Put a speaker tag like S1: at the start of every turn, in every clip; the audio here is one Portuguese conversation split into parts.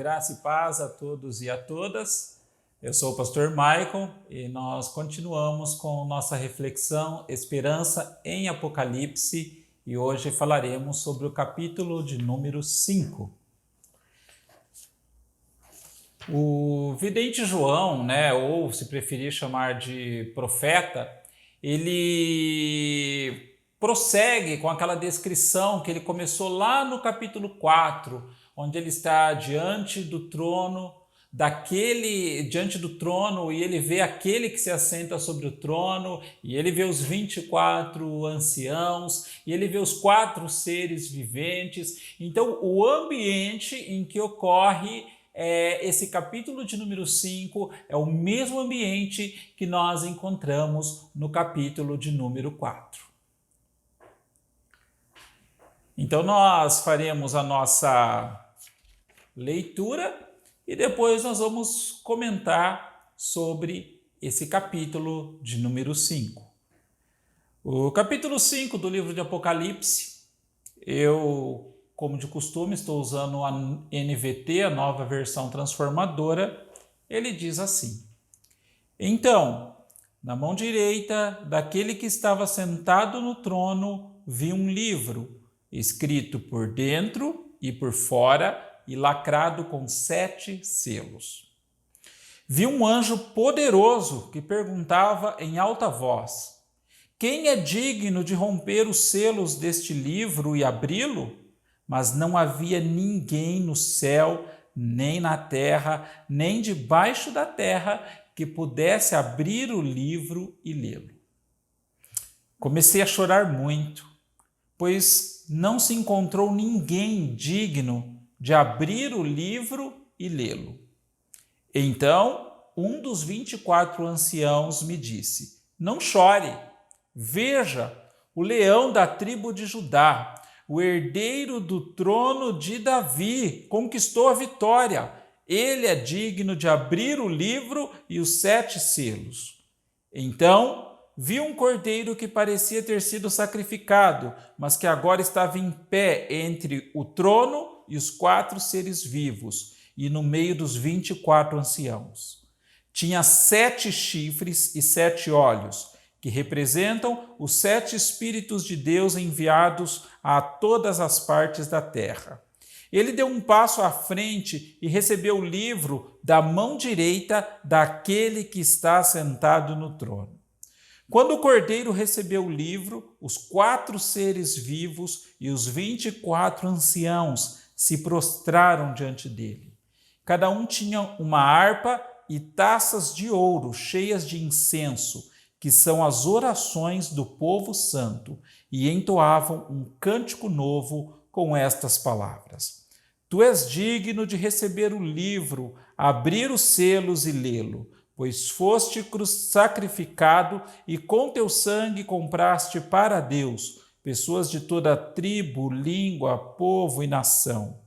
S1: graça e paz a todos e a todas. Eu sou o pastor Michael e nós continuamos com nossa reflexão Esperança em Apocalipse e hoje falaremos sobre o capítulo de número 5. O vidente João, ou se preferir chamar de profeta, ele prossegue com aquela descrição que ele começou lá no capítulo 4, onde ele está diante do trono, e ele vê aquele que se assenta sobre o trono, e ele vê os 24 anciãos, e ele vê os 4 seres viventes. Então, o ambiente em que ocorre esse capítulo de número 5 é o mesmo ambiente que nós encontramos no capítulo de número 4. Então nós faremos a nossa leitura e depois nós vamos comentar sobre esse capítulo de número 5. O capítulo 5 do livro de Apocalipse, eu, como de costume, estou usando a NVT, a nova versão transformadora. Ele diz assim: Então, na mão direita daquele que estava sentado no trono, vi um livro, escrito por dentro e por fora e lacrado com 7 selos. Vi um anjo poderoso que perguntava em alta voz: Quem é digno de romper os selos deste livro e abri-lo? Mas não havia ninguém no céu, nem na terra, nem debaixo da terra que pudesse abrir o livro e lê-lo. Comecei a chorar muito, pois não se encontrou ninguém digno de abrir o livro e lê-lo. Então, um dos 24 anciãos me disse: Não chore, veja, o leão da tribo de Judá, o herdeiro do trono de Davi, conquistou a vitória. Ele é digno de abrir o livro e os 7 selos. Então, vi um cordeiro que parecia ter sido sacrificado, mas que agora estava em pé entre o trono e os 4 seres vivos, e no meio dos 24 anciãos. Tinha 7 chifres e 7 olhos, que representam os 7 Espíritos de Deus enviados a todas as partes da terra. Ele deu um passo à frente e recebeu o livro da mão direita daquele que está sentado no trono. Quando o cordeiro recebeu o livro, os 4 seres vivos e os 24 anciãos se prostraram diante dele. Cada um tinha uma harpa e taças de ouro cheias de incenso, que são as orações do povo santo, e entoavam um cântico novo com estas palavras: Tu és digno de receber o livro, abrir os selos e lê-lo, pois foste sacrificado e com teu sangue compraste para Deus pessoas de toda tribo, língua, povo e nação.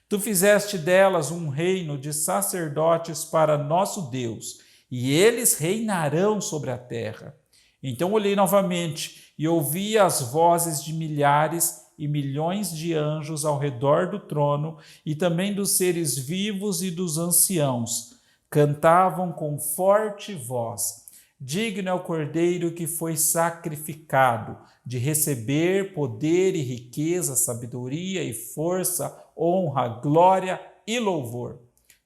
S1: Tu fizeste delas um reino de sacerdotes para nosso Deus, e eles reinarão sobre a terra. Então olhei novamente e ouvi as vozes de milhares e milhões de anjos ao redor do trono e também dos seres vivos e dos anciãos. Cantavam com forte voz: Digno é o cordeiro que foi sacrificado, de receber poder e riqueza, sabedoria e força, honra, glória e louvor.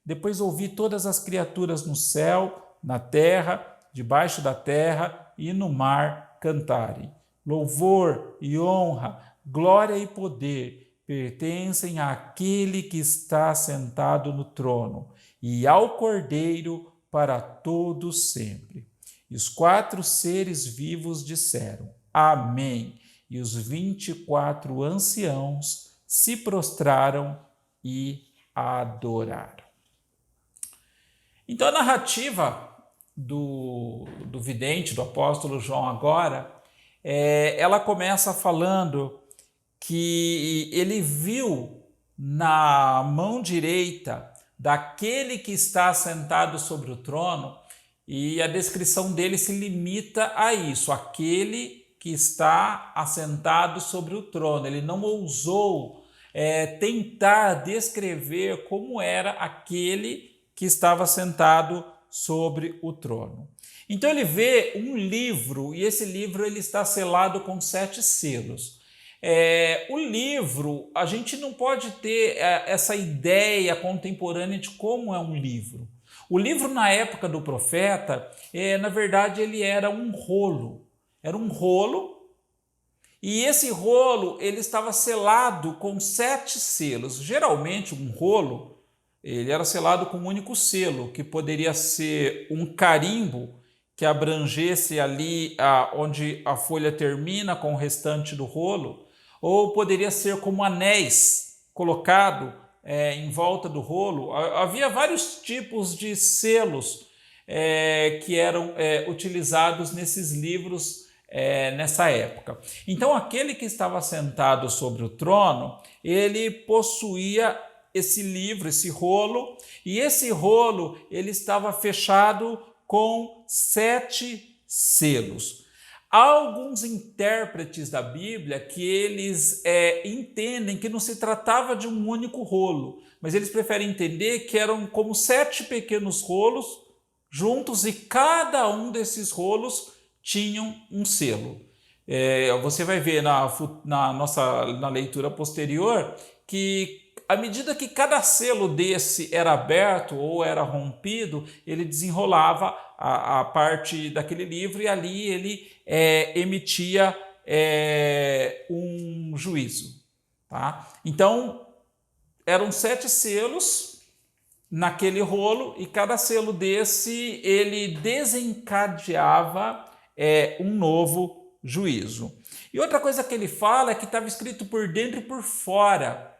S1: Depois ouvi todas as criaturas no céu, na terra, debaixo da terra e no mar cantarem: Louvor e honra, glória e poder pertencem àquele que está sentado no trono e ao Cordeiro para todo sempre. E os 4 seres vivos disseram: Amém. E os 24 anciãos se prostraram e adoraram. Então a narrativa do vidente, do apóstolo João agora, ela começa falando que ele viu na mão direita daquele que está sentado sobre o trono, e a descrição dele se limita a isso, aquele que está assentado sobre o trono. Ele não ousou tentar descrever como era aquele que estava sentado sobre o trono. Então ele vê um livro, e esse livro ele está selado com 7 selos. O livro, a gente não pode ter essa ideia contemporânea de como é um livro. O livro, na época do profeta, na verdade, ele era um rolo. Era um rolo, e esse rolo ele estava selado com 7 selos. Geralmente, um rolo ele era selado com um único selo, que poderia ser um carimbo que abrangesse ali onde a folha termina com o restante do rolo, ou poderia ser como anéis colocado em volta do rolo. Havia vários tipos de selos que eram utilizados nesses livros nessa época. Então, aquele que estava sentado sobre o trono, ele possuía esse livro, esse rolo, e esse rolo ele estava fechado com 7 selos. Há alguns intérpretes da Bíblia que eles entendem que não se tratava de um único rolo, mas eles preferem entender que eram como 7 pequenos rolos juntos e cada um desses rolos tinham um selo. Você vai ver na leitura posterior que à medida que cada selo desse era aberto ou era rompido, ele desenrolava a parte daquele livro e ali ele emitia um juízo. Tá? Então, eram 7 selos naquele rolo e cada selo desse ele desencadeava um novo juízo. E outra coisa que ele fala é que estava escrito por dentro e por fora.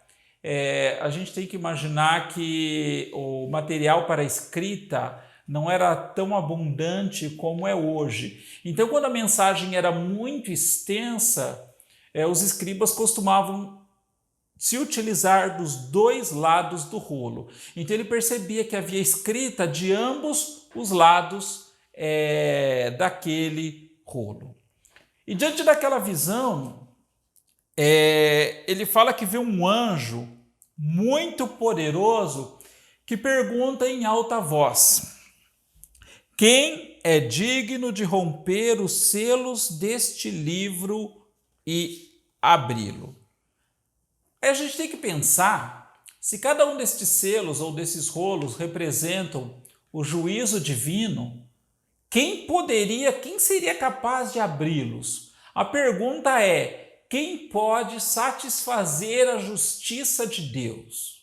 S1: A gente tem que imaginar que o material para escrita não era tão abundante como é hoje. Então, quando a mensagem era muito extensa, os escribas costumavam se utilizar dos 2 lados do rolo. Então, ele percebia que havia escrita de ambos os lados daquele rolo. E diante daquela visão, ele fala que vê um anjo muito poderoso que pergunta em alta voz: quem é digno de romper os selos deste livro e abri-lo? Aí a gente tem que pensar se cada um destes selos ou desses rolos representam o juízo divino, quem seria capaz de abri-los? A pergunta é: quem pode satisfazer a justiça de Deus?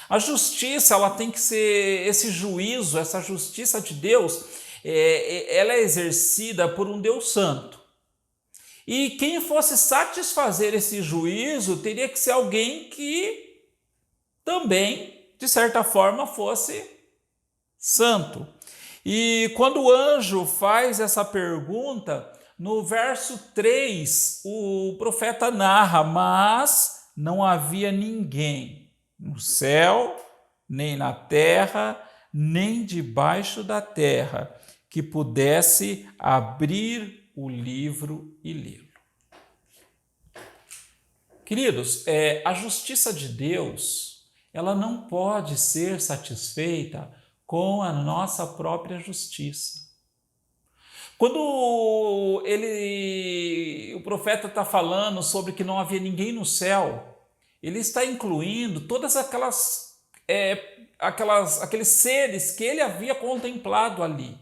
S1: A justiça, ela tem que ser, esse juízo, essa justiça de Deus, ela é exercida por um Deus santo. E quem fosse satisfazer esse juízo teria que ser alguém que também, de certa forma, fosse santo. E quando o anjo faz essa pergunta, no verso 3, o profeta narra: mas não havia ninguém no céu, nem na terra, nem debaixo da terra, que pudesse abrir o livro e lê-lo. Queridos, a justiça de Deus, ela não pode ser satisfeita com a nossa própria justiça. Quando o profeta está falando sobre que não havia ninguém no céu, ele está incluindo todas aqueles seres que ele havia contemplado ali.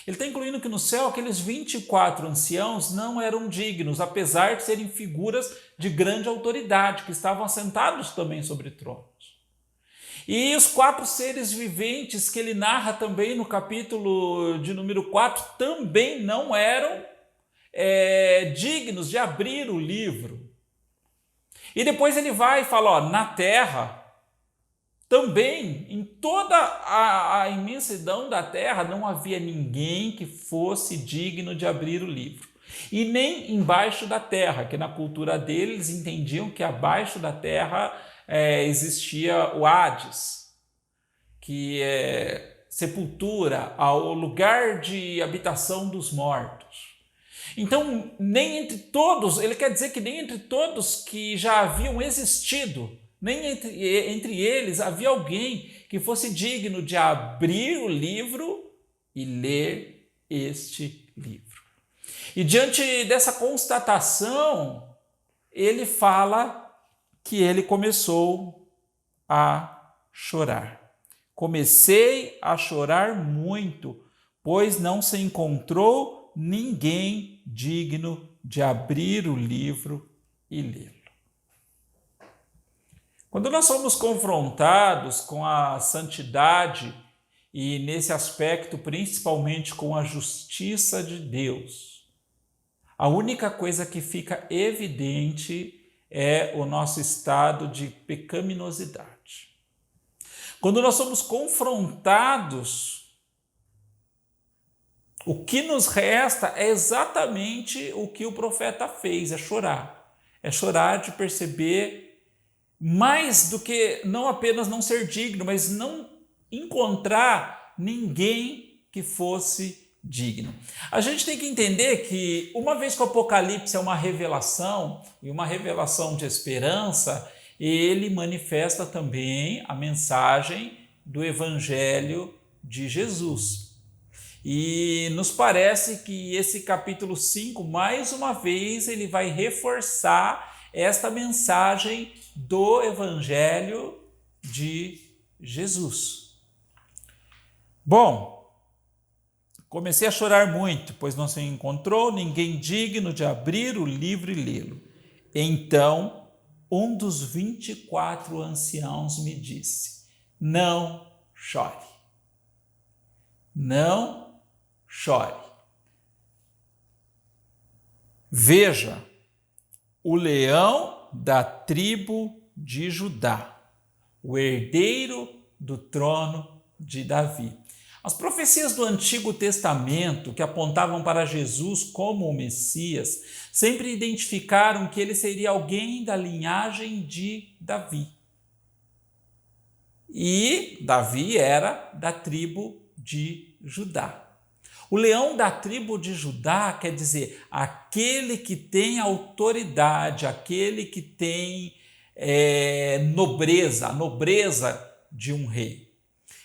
S1: Ele está incluindo que no céu aqueles 24 anciãos não eram dignos, apesar de serem figuras de grande autoridade, que estavam assentados também sobre tronos. E os 4 seres viventes que ele narra também no capítulo de número 4 também não eram dignos de abrir o livro. E depois ele vai e fala, na terra, também, em toda a imensidão da terra, não havia ninguém que fosse digno de abrir o livro. E nem embaixo da terra, que na cultura deles entendiam que abaixo da terra existia o Hades, que é sepultura, o lugar de habitação dos mortos. Então, nem entre todos, ele quer dizer que nem entre todos que já haviam existido, nem entre eles havia alguém que fosse digno de abrir o livro e ler este livro. E diante dessa constatação, ele fala que ele começou a chorar. Comecei a chorar muito, pois não se encontrou ninguém digno de abrir o livro e lê-lo. Quando nós somos confrontados com a santidade e nesse aspecto principalmente com a justiça de Deus, a única coisa que fica evidente é o nosso estado de pecaminosidade. Quando nós somos confrontados, o que nos resta é exatamente o que o profeta fez, é chorar. É chorar de perceber mais do que não apenas não ser digno, mas não encontrar ninguém que fosse digno. A gente tem que entender que, uma vez que o Apocalipse é uma revelação, e uma revelação de esperança, ele manifesta também a mensagem do Evangelho de Jesus. E nos parece que esse capítulo 5, mais uma vez, ele vai reforçar esta mensagem do Evangelho de Jesus. Bom, comecei a chorar muito, pois não se encontrou ninguém digno de abrir o livro e lê-lo. Então, um dos 24 anciãos me disse: não chore. Não chore. Veja, o leão da tribo de Judá, o herdeiro do trono de Davi. As profecias do Antigo Testamento, que apontavam para Jesus como o Messias, sempre identificaram que ele seria alguém da linhagem de Davi. E Davi era da tribo de Judá. O leão da tribo de Judá quer dizer aquele que tem autoridade, aquele que tem nobreza, a nobreza de um rei.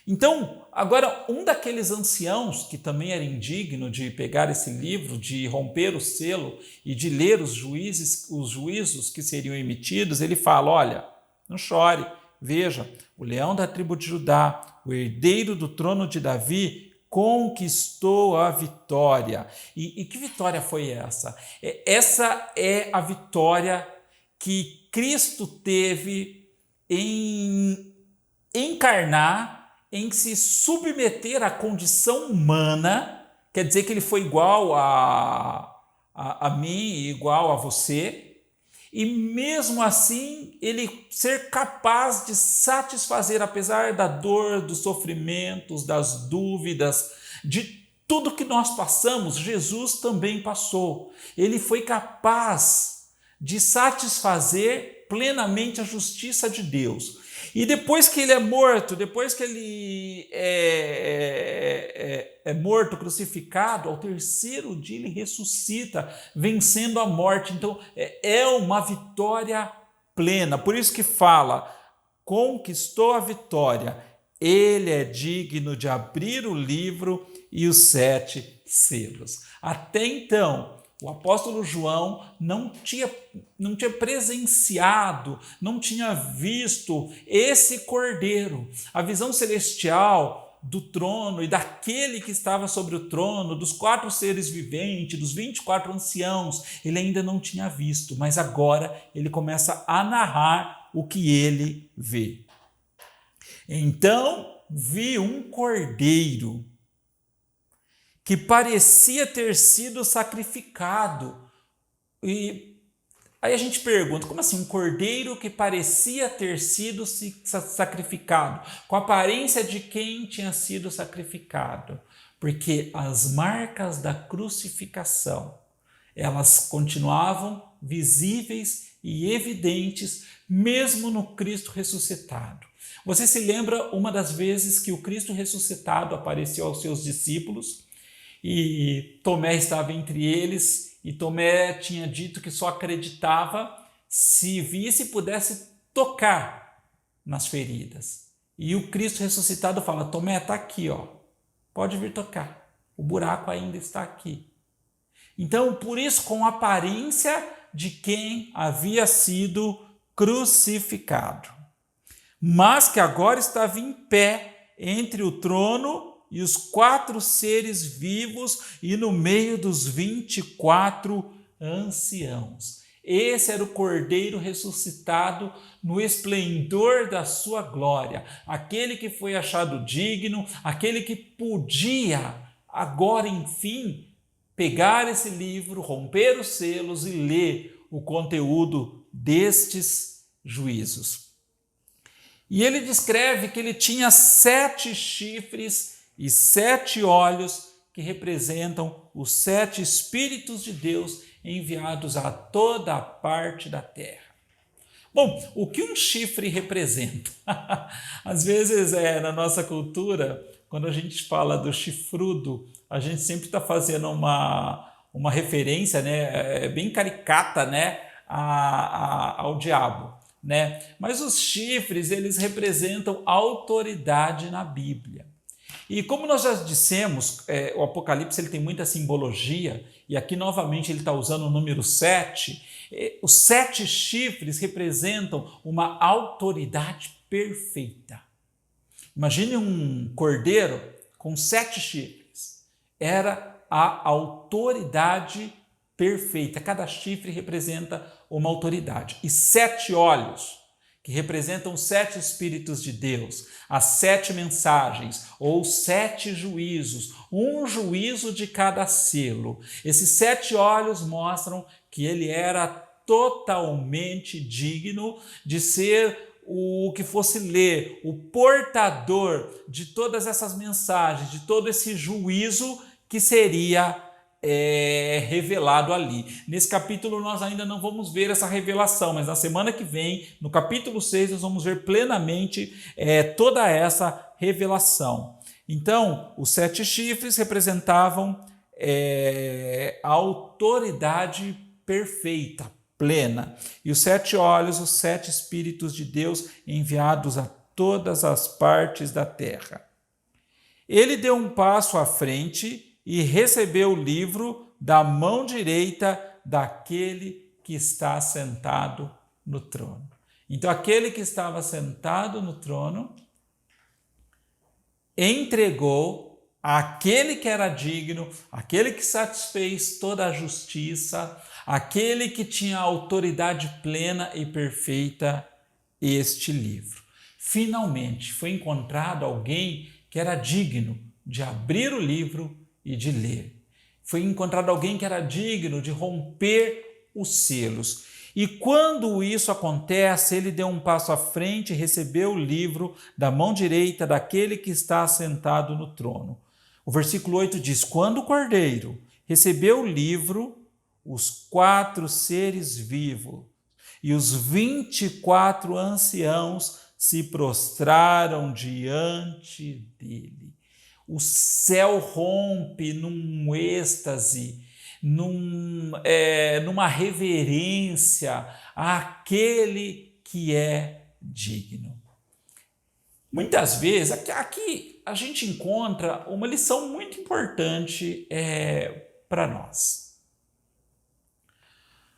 S1: Então, agora, um daqueles anciãos que também era indigno de pegar esse livro, de romper o selo e de ler os juízos que seriam emitidos, ele fala: olha, não chore, veja, o leão da tribo de Judá, o herdeiro do trono de Davi, conquistou a vitória. E que vitória foi essa? Essa é a vitória que Cristo teve em encarnar, em se submeter à condição humana, quer dizer que ele foi igual a mim e igual a você, e mesmo assim ele ser capaz de satisfazer, apesar da dor, dos sofrimentos, das dúvidas, de tudo que nós passamos, Jesus também passou. Ele foi capaz de satisfazer plenamente a justiça de Deus. E depois que ele é morto, depois que ele é morto, crucificado, ao terceiro dia ele ressuscita, vencendo a morte. Então é uma vitória plena. Por isso que fala, conquistou a vitória. Ele é digno de abrir o livro e os 7 selos. Até então, o apóstolo João não tinha presenciado, não tinha visto esse cordeiro. A visão celestial do trono e daquele que estava sobre o trono, dos 4 seres viventes, dos 24 anciãos, ele ainda não tinha visto, mas agora ele começa a narrar o que ele vê. Então vi um cordeiro que parecia ter sido sacrificado. E aí a gente pergunta, como assim um cordeiro que parecia ter sido sacrificado? Com a aparência de quem tinha sido sacrificado? Porque as marcas da crucificação, elas continuavam visíveis e evidentes, mesmo no Cristo ressuscitado. Você se lembra uma das vezes que o Cristo ressuscitado apareceu aos seus discípulos? e Tomé estava entre eles, e Tomé tinha dito que só acreditava se visse e pudesse tocar nas feridas. E o Cristo ressuscitado fala: Tomé, está aqui, ó, pode vir tocar, o buraco ainda está aqui. Então, por isso, com a aparência de quem havia sido crucificado, mas que agora estava em pé entre o trono e os 4 seres vivos e no meio dos 24 anciãos. Esse era o Cordeiro ressuscitado no esplendor da sua glória, aquele que foi achado digno, aquele que podia agora, enfim, pegar esse livro, romper os selos e ler o conteúdo destes juízos. E ele descreve que ele tinha 7 chifres e 7 olhos, que representam os 7 Espíritos de Deus enviados a toda a parte da terra. Bom, o que um chifre representa? Às vezes, na nossa cultura, quando a gente fala do chifrudo, a gente sempre está fazendo uma referência, né, bem caricata, né, ao diabo, né? Mas os chifres, eles representam autoridade na Bíblia. E como nós já dissemos, o Apocalipse ele tem muita simbologia, e aqui novamente ele está usando o número 7. Os 7 chifres representam uma autoridade perfeita. Imagine um cordeiro com 7 chifres. Era a autoridade perfeita. Cada chifre representa uma autoridade. E 7 olhos, que representam os 7 Espíritos de Deus, as 7 mensagens, ou 7 juízos, um juízo de cada selo. Esses 7 olhos mostram que ele era totalmente digno de ser o que fosse ler, o portador de todas essas mensagens, de todo esse juízo que seria revelado ali. Nesse capítulo nós ainda não vamos ver essa revelação, mas na semana que vem, no capítulo 6, nós vamos ver plenamente toda essa revelação. Então, os 7 chifres representavam a autoridade perfeita, plena, e os 7 olhos, os 7 Espíritos de Deus enviados a todas as partes da terra. Ele deu um passo à frente e recebeu o livro da mão direita daquele que está sentado no trono. Então, aquele que estava sentado no trono entregou àquele que era digno, aquele que satisfez toda a justiça, aquele que tinha autoridade plena e perfeita, este livro. Finalmente, foi encontrado alguém que era digno de abrir o livro e de ler. Foi encontrado alguém que era digno de romper os selos. E quando isso acontece, ele deu um passo à frente e recebeu o livro da mão direita daquele que está sentado no trono. O versículo 8 diz: quando o Cordeiro recebeu o livro, os 4 seres vivos e os 24 anciãos se prostraram diante dele. O céu rompe num êxtase, numa reverência àquele que é digno. Muitas vezes, aqui a gente encontra uma lição muito importante para nós.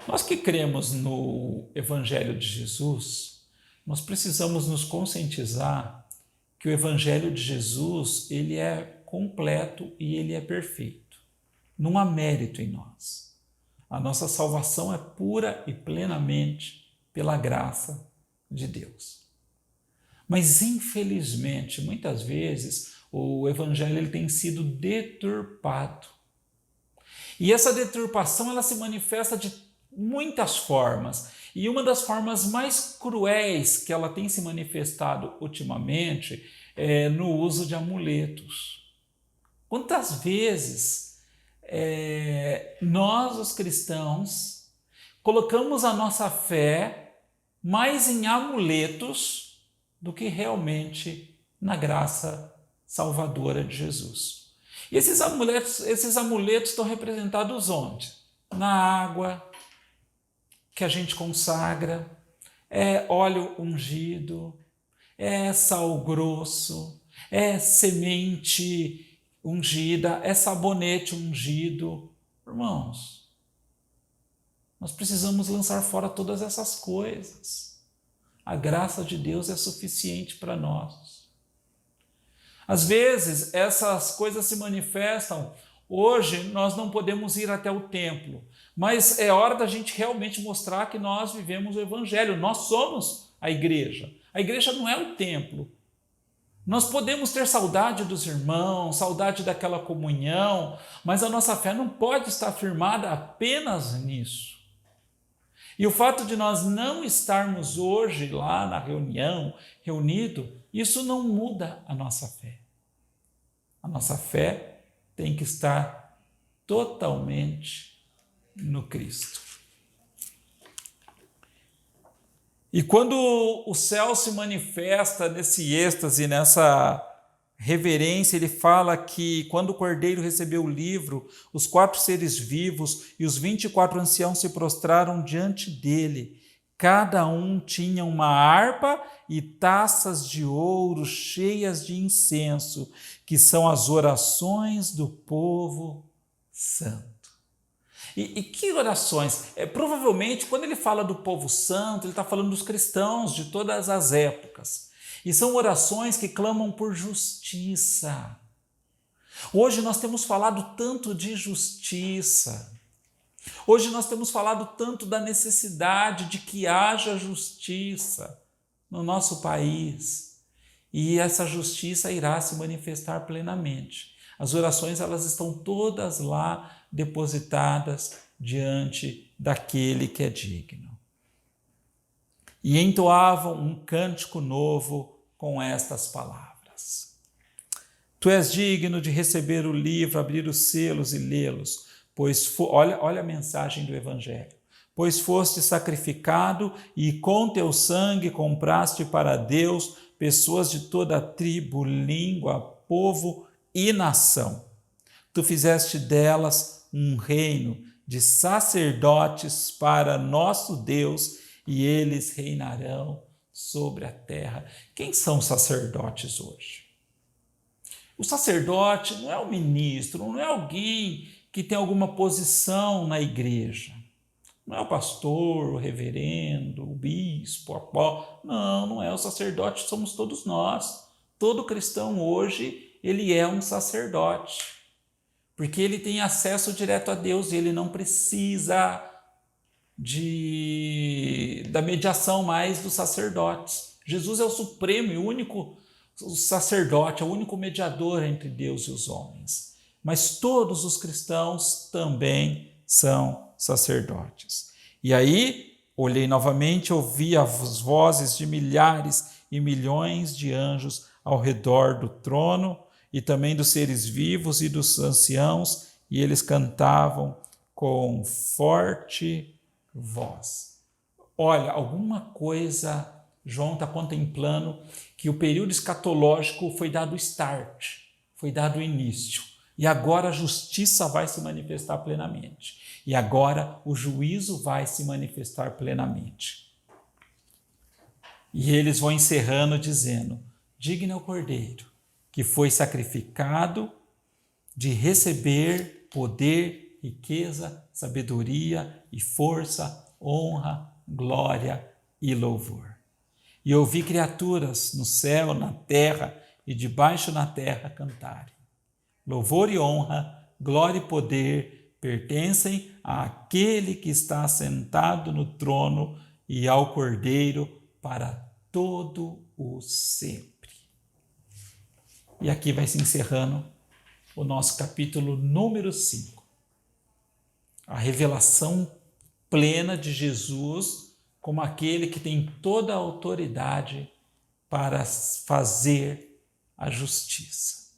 S1: Nós que cremos no Evangelho de Jesus, nós precisamos nos conscientizar que o Evangelho de Jesus, ele é completo e ele é perfeito. Não há mérito em nós. A nossa salvação é pura e plenamente pela graça de Deus. Mas, infelizmente, muitas vezes, o Evangelho ele tem sido deturpado. E essa deturpação ela se manifesta de muitas formas. E uma das formas mais cruéis que ela tem se manifestado ultimamente é no uso de amuletos. Quantas vezes nós, os cristãos, colocamos a nossa fé mais em amuletos do que realmente na graça salvadora de Jesus? E esses amuletos estão representados onde? Na água que a gente consagra, é óleo ungido, é sal grosso, é semente ungida, é sabonete ungido. Irmãos, nós precisamos lançar fora todas essas coisas. A graça de Deus é suficiente para nós. Às vezes, essas coisas se manifestam. Hoje, nós não podemos ir até o templo, mas é hora da gente realmente mostrar que nós vivemos o Evangelho. Nós somos a igreja. A igreja não é o templo. Nós podemos ter saudade dos irmãos, saudade daquela comunhão, mas a nossa fé não pode estar firmada apenas nisso. E o fato de nós não estarmos hoje lá na reunião, reunido, isso não muda a nossa fé. A nossa fé tem que estar totalmente no Cristo. E quando o céu se manifesta nesse êxtase, nessa reverência, ele fala que quando o Cordeiro recebeu o livro, os 4 seres vivos e os 24 anciãos se prostraram diante dele. Cada um tinha uma harpa e taças de ouro cheias de incenso, que são as orações do povo santo. E que orações? Provavelmente, quando ele fala do povo santo, ele está falando dos cristãos de todas as épocas. E são orações que clamam por justiça. Hoje nós temos falado tanto de justiça. Hoje nós temos falado tanto da necessidade de que haja justiça no nosso país. E essa justiça irá se manifestar plenamente. As orações, elas estão todas lá depositadas diante daquele que é digno. E entoavam um cântico novo com estas palavras: Tu és digno de receber o livro, abrir os selos e lê-los, pois olha a mensagem do Evangelho. Pois foste sacrificado e com teu sangue compraste para Deus pessoas de toda tribo, língua, povo e nação. Tu fizeste delas um reino de sacerdotes para nosso Deus, e eles reinarão sobre a terra. Quem são os sacerdotes hoje? O sacerdote não é o ministro, não é alguém que tem alguma posição na igreja. Não é o pastor, o reverendo, o bispo, o apóstolo. Não é. O sacerdote somos todos nós. Todo cristão hoje, ele é um sacerdote, porque ele tem acesso direto a Deus e ele não precisa da mediação mais dos sacerdotes. Jesus é o supremo e único sacerdote, é o único mediador entre Deus e os homens. Mas todos os cristãos também são sacerdotes. E aí, olhei novamente, ouvi as vozes de milhares e milhões de anjos ao redor do trono e também dos seres vivos e dos anciãos, e eles cantavam com forte voz. Olha, alguma coisa, João está contemplando que o período escatológico foi dado start, foi dado início. E agora a justiça vai se manifestar plenamente. E agora o juízo vai se manifestar plenamente. E eles vão encerrando dizendo: digno é o Cordeiro, que foi sacrificado, de receber poder, riqueza, sabedoria e força, honra, glória e louvor. E ouvi criaturas no céu, na terra e debaixo da terra cantarem: louvor e honra, glória e poder pertencem àquele que está sentado no trono e ao Cordeiro para todo o sempre. E aqui vai se encerrando o nosso capítulo número 5. A revelação plena de Jesus como aquele que tem toda a autoridade para fazer a justiça.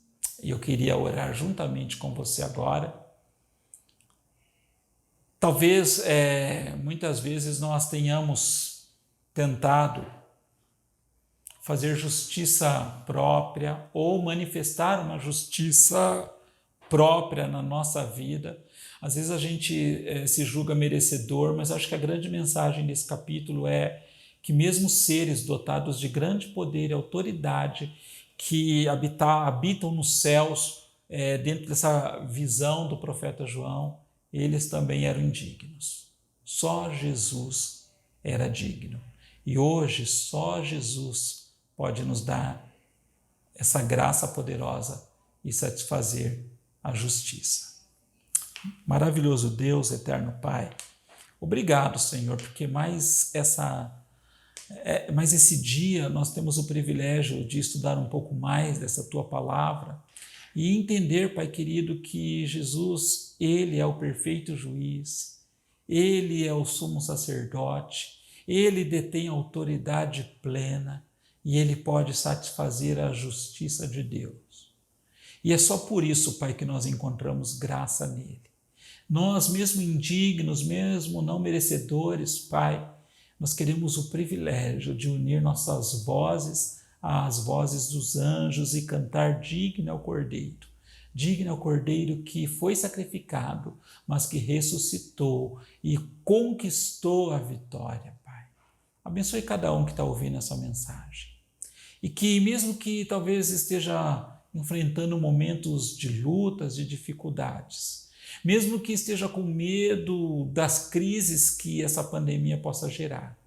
S1: E eu queria orar juntamente com você agora. Talvez, muitas vezes, nós tenhamos tentado fazer justiça própria ou manifestar uma justiça própria na nossa vida. Às vezes a gente se julga merecedor, mas acho que a grande mensagem desse capítulo é que mesmo seres dotados de grande poder e autoridade, que habitam nos céus, dentro dessa visão do profeta João, eles também eram indignos. Só Jesus era digno. E hoje só Jesus pode nos dar essa graça poderosa e satisfazer a justiça. Maravilhoso Deus, eterno Pai, obrigado, Senhor, porque mais esse dia nós temos o privilégio de estudar um pouco mais dessa Tua palavra e entender, Pai querido, que Jesus, Ele é o perfeito juiz, Ele é o sumo sacerdote, Ele detém autoridade plena e Ele pode satisfazer a justiça de Deus. E é só por isso, Pai, que nós encontramos graça nele. Nós, mesmo indignos, mesmo não merecedores, Pai, nós queremos o privilégio de unir nossas vozes às vozes dos anjos e cantar digno ao Cordeiro que foi sacrificado, mas que ressuscitou e conquistou a vitória, Pai. Abençoe cada um que está ouvindo essa mensagem. E que mesmo que talvez esteja enfrentando momentos de lutas, de dificuldades, mesmo que esteja com medo das crises que essa pandemia possa gerar,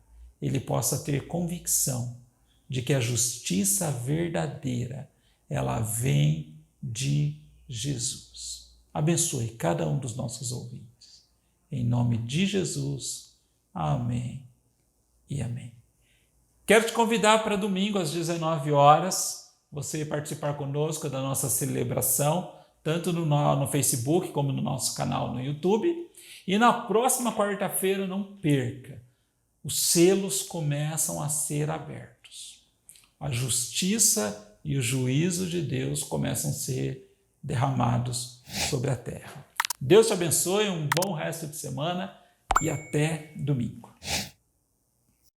S1: ele possa ter convicção de que a justiça verdadeira, ela vem de Jesus. Abençoe cada um dos nossos ouvintes. Em nome de Jesus, amém e amém. Quero te convidar para domingo às 19 horas, você participar conosco da nossa celebração, tanto no Facebook como no nosso canal no YouTube. E na próxima quarta-feira, não perca, os selos começam a ser abertos. A justiça e o juízo de Deus começam a ser derramados sobre a terra. Deus te abençoe, um bom resto de semana e até domingo.